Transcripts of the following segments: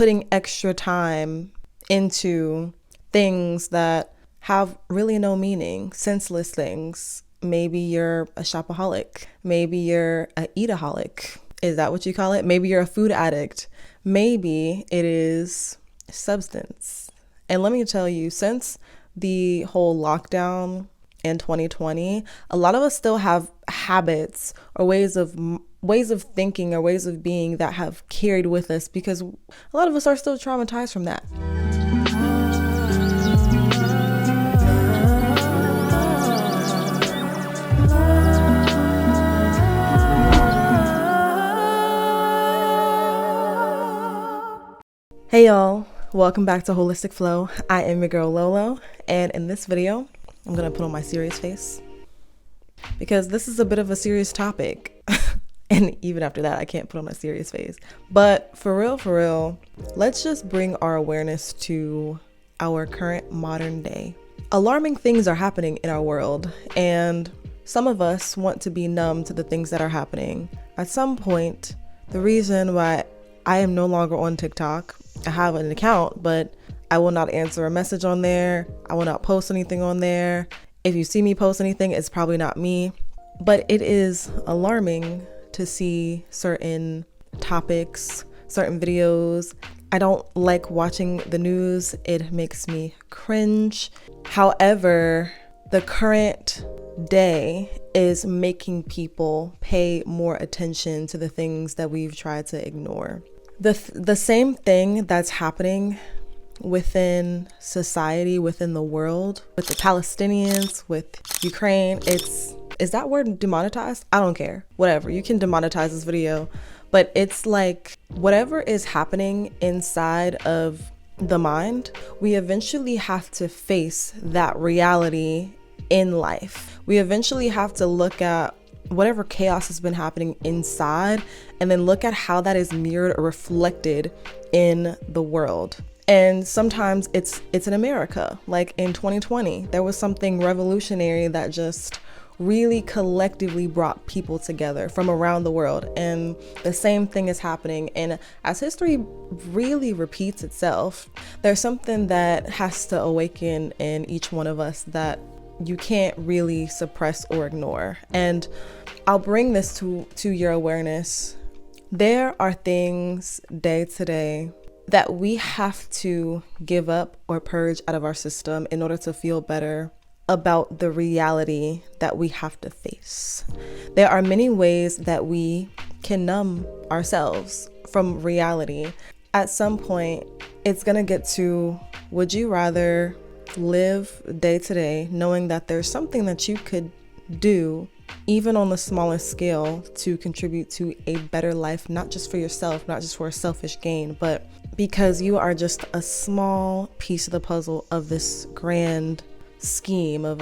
putting extra time into things that have really no meaning, senseless things. Maybe you're a shopaholic. Maybe you're a eataholic. Is that what you call it? Maybe you're a food addict. Maybe it is substance. And let me tell you, since the whole lockdown in 2020, a lot of us still have habits or ways of thinking or ways of being that have carried with us, because a lot of us are still traumatized from that. Hey y'all, welcome back to Holistic Flow. I am your girl Lolo, and in this video, I'm gonna put on my serious face because this is a bit of a serious topic. And even after that, I can't put on a serious face. But for real, let's just bring our awareness to our current modern day. Alarming things are happening in our world, and some of us want to be numb to the things that are happening. At some point, the reason why I am no longer on TikTok, I have an account, but I will not answer a message on there. I will not post anything on there. If you see me post anything, it's probably not me. But it is alarming to see certain topics, certain videos. I don't like watching the news. It makes me cringe. However, the current day is making people pay more attention to the things that we've tried to ignore. The same thing that's happening within society, within the world, with the Palestinians, with Ukraine, is that word demonetized? I don't care. Whatever. You can demonetize this video. But it's like whatever is happening inside of the mind, we eventually have to face that reality in life. We eventually have to look at whatever chaos has been happening inside and then look at how that is mirrored or reflected in the world. And sometimes it's in America. Like in 2020, there was something revolutionary that just really collectively brought people together from around the world. And the same thing is happening. And as history really repeats itself, there's something that has to awaken in each one of us that you can't really suppress or ignore. And I'll bring this to your awareness. There are things day to day that we have to give up or purge out of our system in order to feel better about the reality that we have to face. There are many ways that we can numb ourselves from reality. At some point, it's gonna get to, would you rather live day to day knowing that there's something that you could do, even on the smallest scale, to contribute to a better life, not just for yourself, not just for a selfish gain, but because you are just a small piece of the puzzle of this grand scheme of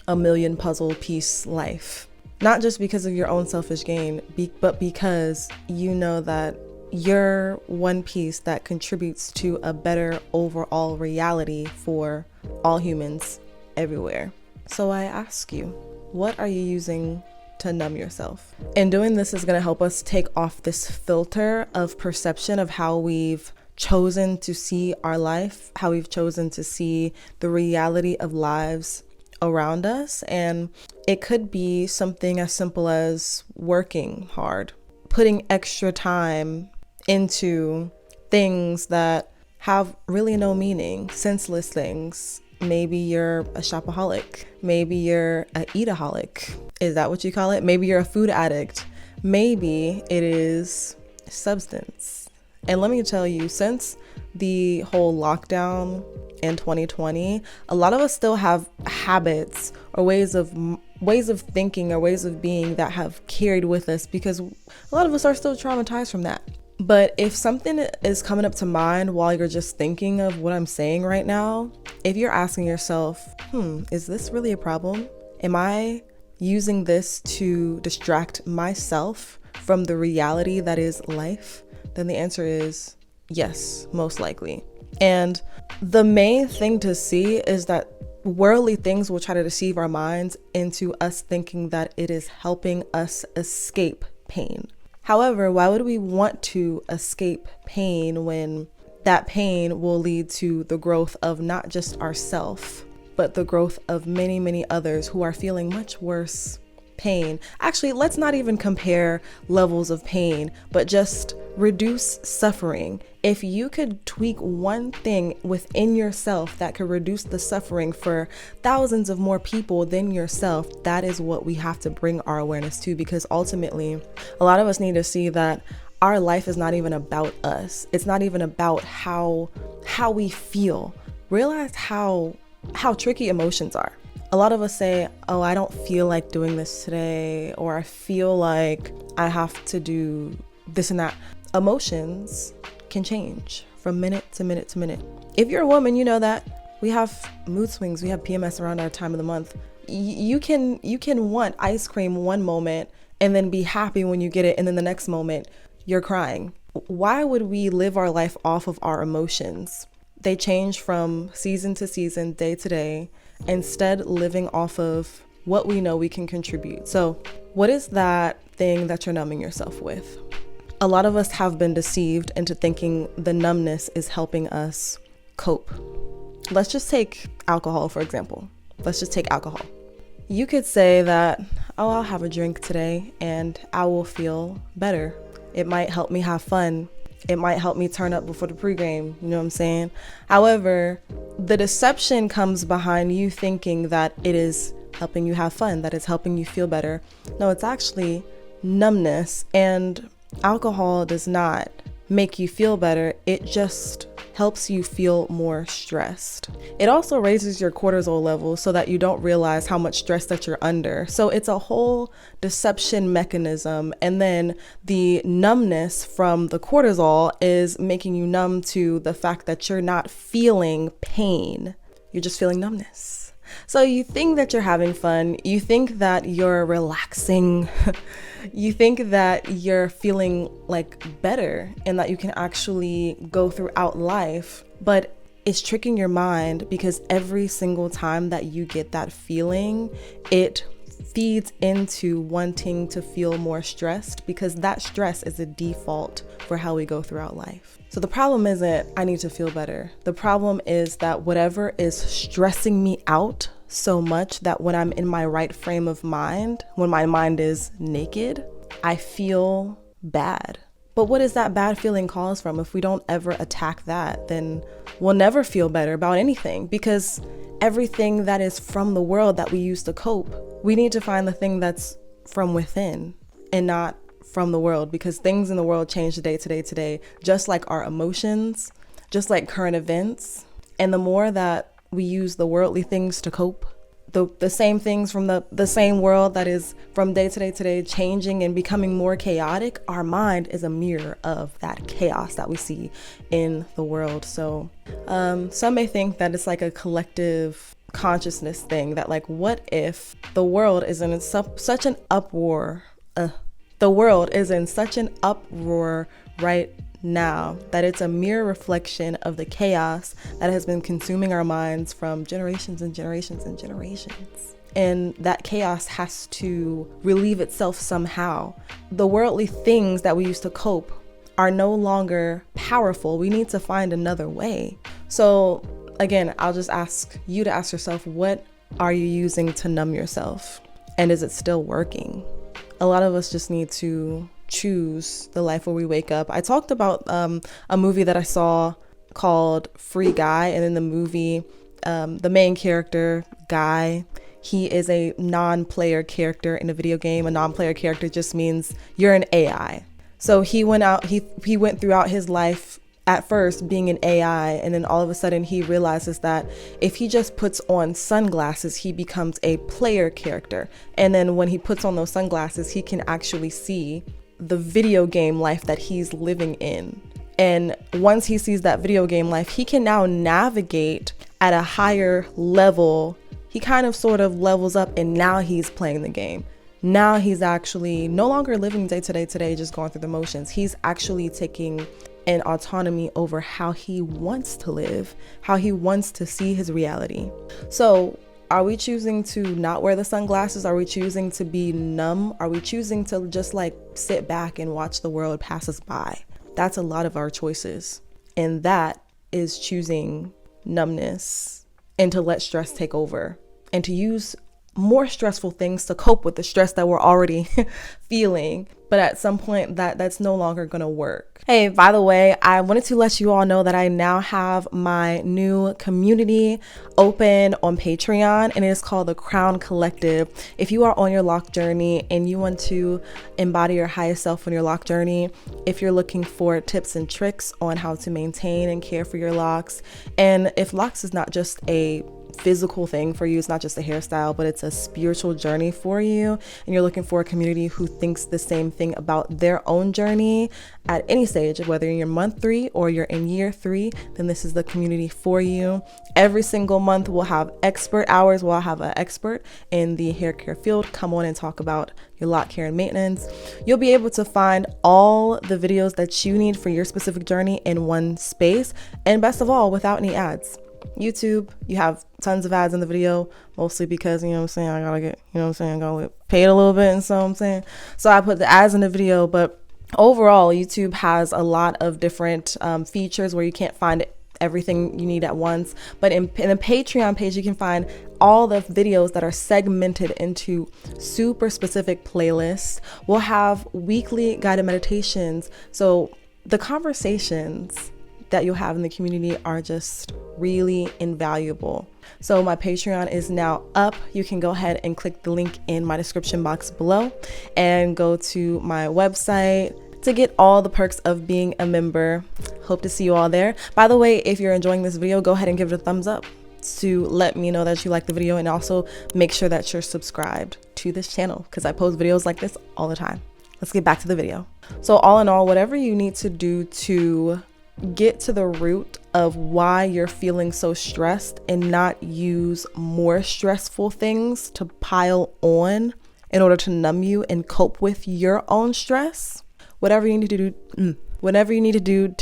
a million puzzle piece life. Not just because of your own selfish gain, but because you know that you're one piece that contributes to a better overall reality for all humans everywhere. So I ask you, what are you using to numb yourself? And doing this is going to help us take off this filter of perception of how we've chosen to see our life, how we've chosen to see the reality of lives around us. And it could be something as simple as working hard, putting extra time into things that have really no meaning, senseless things. Maybe you're a shopaholic. Maybe you're an eataholic. Is that what you call it? Maybe you're a food addict. Maybe it is substance. And let me tell you, since the whole lockdown in 2020, a lot of us still have habits or ways of thinking or ways of being that have carried with us, because a lot of us are still traumatized from that. But if something is coming up to mind while you're just thinking of what I'm saying right now, if you're asking yourself, is this really a problem? Am I using this to distract myself from the reality that is life? Then the answer is yes, most likely. And the main thing to see is that worldly things will try to deceive our minds into us thinking that it is helping us escape pain. However, why would we want to escape pain when that pain will lead to the growth of not just ourself, but the growth of many, many others who are feeling much worse pain. Actually, let's not even compare levels of pain, but just reduce suffering. If you could tweak one thing within yourself that could reduce the suffering for thousands of more people than yourself, that is what we have to bring our awareness to, because ultimately, a lot of us need to see that our life is not even about us. It's not even about how we feel. Realize how tricky emotions are. A lot of us say, oh, I don't feel like doing this today, or I feel like I have to do this and that. Emotions can change from minute to minute to minute. If you're a woman, you know that we have mood swings, we have PMS around our time of the month. You can want ice cream one moment and then be happy when you get it, and then the next moment you're crying. Why would we live our life off of our emotions? They change from season to season, day to day, instead living off of what we know we can contribute. So what is that thing that you're numbing yourself with? A lot of us have been deceived into thinking the numbness is helping us cope. Let's just take alcohol, for example. Let's just take alcohol. You could say that, oh, I'll have a drink today and I will feel better. It might help me have fun. It might help me turn up before the pregame, you know what I'm saying? However, the deception comes behind you thinking that it is helping you have fun, that it's helping you feel better. No, it's actually numbness, and alcohol does not make you feel better. It just helps you feel more stressed. It also raises your cortisol levels so that you don't realize how much stress that you're under. So it's a whole deception mechanism. And then the numbness from the cortisol is making you numb to the fact that you're not feeling pain. You're just feeling numbness. So you think that you're having fun. You think that you're relaxing. You think that you're feeling like better and that you can actually go throughout life, but it's tricking your mind, because every single time that you get that feeling, it feeds into wanting to feel more stressed, because that stress is a default for how we go throughout life. So the problem isn't I need to feel better. The problem is that whatever is stressing me out so much that when I'm in my right frame of mind, when my mind is naked, I feel bad. But what is that bad feeling cause from? If we don't ever attack that, then we'll never feel better about anything, because everything that is from the world that we use to cope, we need to find the thing that's from within and not from the world, because things in the world change day to day to day, just like our emotions, just like current events. And the more that we use the worldly things to cope, the same things from the same world that is from day to day today changing and becoming more chaotic, our mind is a mirror of that chaos that we see in the world. So some may think that it's like a collective consciousness thing, that like, what if the world is in such an uproar? The world is in such an uproar right now that it's a mere reflection of the chaos that has been consuming our minds from generations and generations and generations. And that chaos has to relieve itself somehow. The worldly things that we used to cope are no longer powerful. We need to find another way. So again, I'll just ask you to ask yourself, what are you using to numb yourself? And is it still working? A lot of us just need to choose the life where we wake up. I talked about a movie that I saw called Free Guy, and in the movie, the main character, Guy, he is a non-player character in a video game. A non-player character just means you're an AI. So he went throughout his life at first being an AI, and then all of a sudden he realizes that if he just puts on sunglasses, he becomes a player character. And then when he puts on those sunglasses, he can actually see the video game life that he's living in. And once he sees that video game life, he can now navigate at a higher level. He kind of sort of levels up, and now he's playing the game. Now he's actually no longer living day to day today, just going through the motions. He's actually taking an autonomy over how he wants to live, how he wants to see his reality. So are we choosing to not wear the sunglasses? Are we choosing to be numb? Are we choosing to just like sit back and watch the world pass us by? That's a lot of our choices. And that is choosing numbness and to let stress take over and to use more stressful things to cope with the stress that we're already feeling. But at some point that's no longer going to work. Hey, by the way, I wanted to let you all know that I now have my new community open on Patreon, and it is called the Crown Collective. If you are on your lock journey and you want to embody your highest self on your lock journey, if you're looking for tips and tricks on how to maintain and care for your locks, and if locks is not just a physical thing for you, it's not just a hairstyle, but it's a spiritual journey for you, and you're looking for a community who thinks the same thing about their own journey at any stage, whether you're in month 3 or you're in year 3, then this is the community for you. Every single month we'll have expert hours. We'll have an expert in the hair care field come on and talk about your lock care and maintenance. You'll be able to find all the videos that you need for your specific journey in one space, and best of all, without any ads. YouTube, you have tons of ads in the video, mostly because, you know what I'm saying, I gotta get, you know what I'm saying, I gotta get paid a little bit, and so I'm saying, so I put the ads in the video. But overall, YouTube has a lot of different features where you can't find everything you need at once. But in the Patreon page, you can find all the videos that are segmented into super specific playlists. We'll have weekly guided meditations. So the conversations that you'll have in the community are just really invaluable. So my Patreon is now up. You can go ahead and click the link in my description box below and go to my website to get all the perks of being a member. Hope to see you all there. By the way, if you're enjoying this video, go ahead and give it a thumbs up to let me know that you like the video, and also make sure that you're subscribed to this channel because I post videos like this all the time. Let's get back to the video. So all in all, whatever you need to do to get to the root of why you're feeling so stressed and not use more stressful things to pile on in order to numb you and cope with your own stress, whatever you need to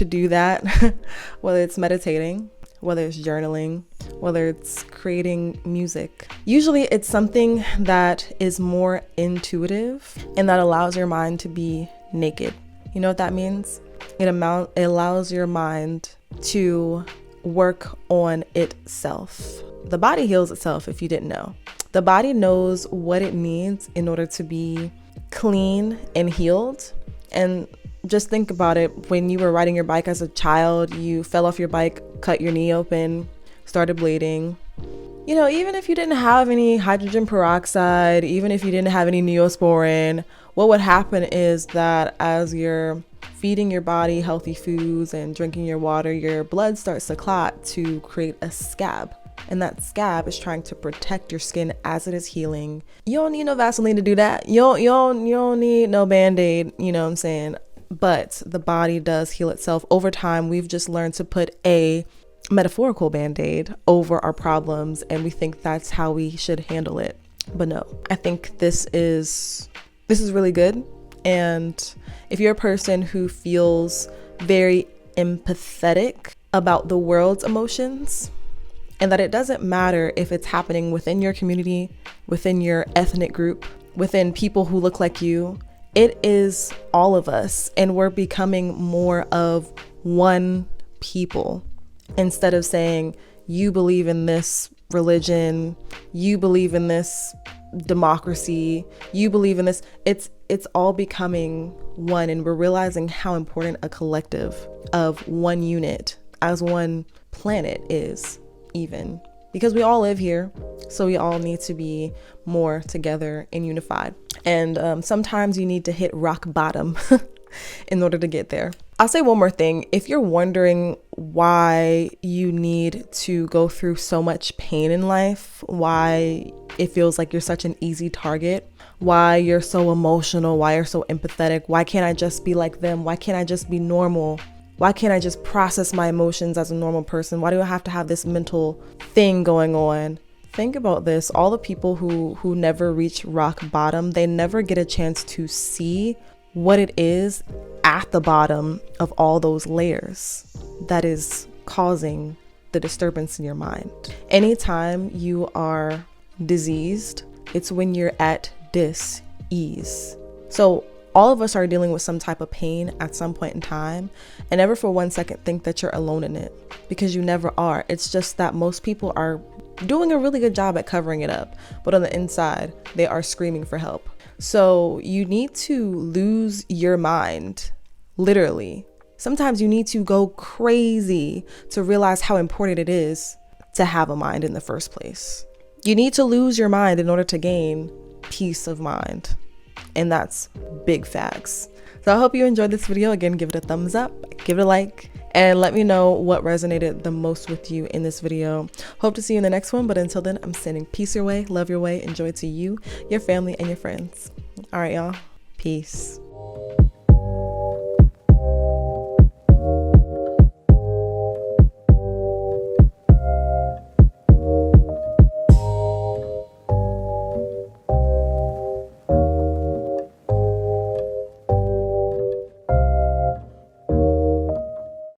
do that, whether it's meditating, whether it's journaling, whether it's creating music. Usually it's something that is more intuitive and that allows your mind to be naked. You know what that means? It allows your mind to work on itself. The body heals itself, if you didn't know. The body knows what it needs in order to be clean and healed. And just think about it. When you were riding your bike as a child, you fell off your bike, cut your knee open, started bleeding. You know, even if you didn't have any hydrogen peroxide, even if you didn't have any Neosporin, what would happen is that as you're feeding your body healthy foods and drinking your water, your blood starts to clot to create a scab. And that scab is trying to protect your skin as it is healing. You don't need no Vaseline to do that. You don't need no Band-Aid, you know what I'm saying? But the body does heal itself. Over time, we've just learned to put a metaphorical Band-Aid over our problems, and we think that's how we should handle it. But no, I think this is really good. And if you're a person who feels very empathetic about the world's emotions, and that it doesn't matter if it's happening within your community, within your ethnic group, within people who look like you, it is all of us, and we're becoming more of one people. Instead of saying, you believe in this religion, you believe in this democracy, you believe in this, it's all becoming one, and we're realizing how important a collective of one unit as one planet is, even because we all live here, so we all need to be more together and unified. And sometimes you need to hit rock bottom in order to get there. I'll say one more thing. If you're wondering why you need to go through so much pain in life, why it feels like you're such an easy target, why you're so emotional, why you're so empathetic, why can't I just be like them? Why can't I just be normal? Why can't I just process my emotions as a normal person? Why do I have to have this mental thing going on? Think about this. All the people who never reach rock bottom, they never get a chance to see what it is at the bottom of all those layers that is causing the disturbance in your mind. Anytime you are diseased, it's when you're at dis-ease. So All of us are dealing with some type of pain at some point in time, and never for 1 second think that you're alone in it, because you never are. It's just that most people are doing a really good job at covering it up, but on the inside, they are screaming for help. So you need to lose your mind, literally. Sometimes you need to go crazy to realize how important it is to have a mind in the first place. You need to lose your mind in order to gain peace of mind. And that's big facts. So I hope you enjoyed this video. Again, give it a thumbs up, give it a like, and let me know what resonated the most with you in this video. Hope to see you in the next one. But until then, I'm sending peace your way, love your way, and joy to you, your family, and your friends. All right, y'all. Peace.